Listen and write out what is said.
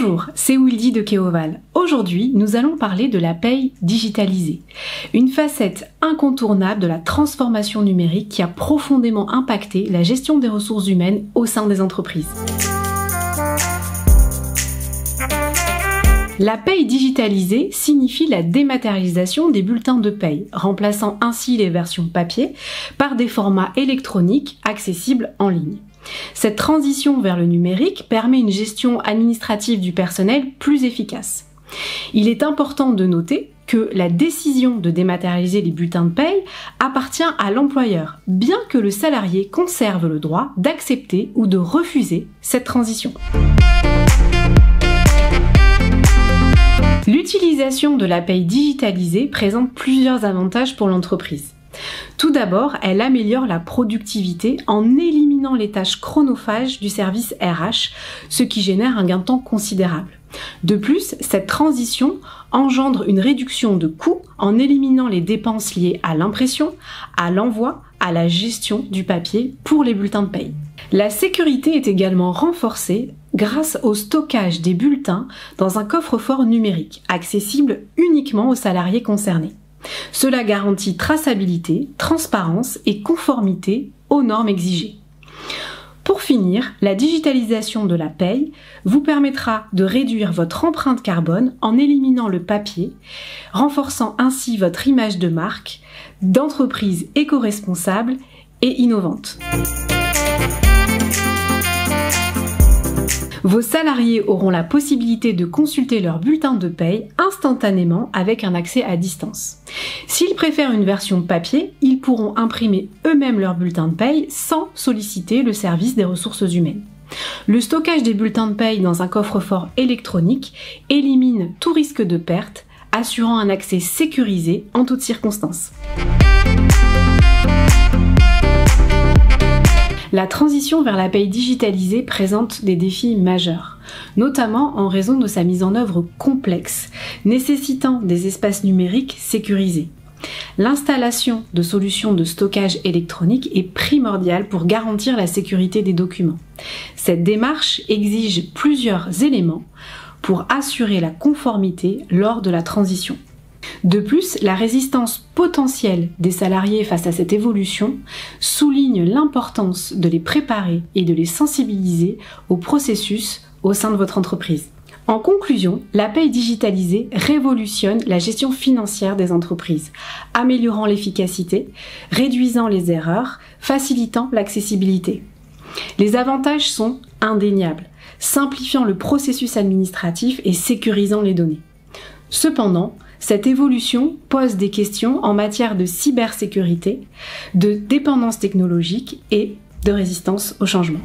Bonjour, c'est Wildy de Keoval. Aujourd'hui, nous allons parler de la paye digitalisée, une facette incontournable de la transformation numérique qui a profondément impacté la gestion des ressources humaines au sein des entreprises. La paye digitalisée signifie la dématérialisation des bulletins de paye, remplaçant ainsi les versions papier par des formats électroniques accessibles en ligne. Cette transition vers le numérique permet une gestion administrative du personnel plus efficace. Il est important de noter que la décision de dématérialiser les bulletins de paye appartient à l'employeur, bien que le salarié conserve le droit d'accepter ou de refuser cette transition. L'utilisation de la paye digitalisée présente plusieurs avantages pour l'entreprise. Tout d'abord, elle améliore la productivité en éliminant les tâches chronophages du service RH, ce qui génère un gain de temps considérable. De plus, cette transition engendre une réduction de coûts en éliminant les dépenses liées à l'impression, à l'envoi, à la gestion du papier pour les bulletins de paye. La sécurité est également renforcée grâce au stockage des bulletins dans un coffre-fort numérique, accessible uniquement aux salariés concernés. Cela garantit traçabilité, transparence et conformité aux normes exigées. Pour finir, la digitalisation de la paye vous permettra de réduire votre empreinte carbone en éliminant le papier, renforçant ainsi votre image de marque, d'entreprise éco-responsable et innovante. Vos salariés auront la possibilité de consulter leur bulletin de paye instantanément avec un accès à distance. S'ils préfèrent une version papier, ils pourront imprimer eux-mêmes leur bulletin de paye sans solliciter le service des ressources humaines. Le stockage des bulletins de paye dans un coffre-fort électronique élimine tout risque de perte, assurant un accès sécurisé en toutes circonstances. La transition vers la paye digitalisée présente des défis majeurs, notamment en raison de sa mise en œuvre complexe, nécessitant des espaces numériques sécurisés. L'installation de solutions de stockage électronique est primordiale pour garantir la sécurité des documents. Cette démarche exige plusieurs éléments pour assurer la conformité lors de la transition. De plus, la résistance potentielle des salariés face à cette évolution souligne l'importance de les préparer et de les sensibiliser au processus au sein de votre entreprise. En conclusion, la paye digitalisée révolutionne la gestion financière des entreprises, améliorant l'efficacité, réduisant les erreurs, facilitant l'accessibilité. Les avantages sont indéniables, simplifiant le processus administratif et sécurisant les données. Cependant, cette évolution pose des questions en matière de cybersécurité, de dépendance technologique et de résistance au changement.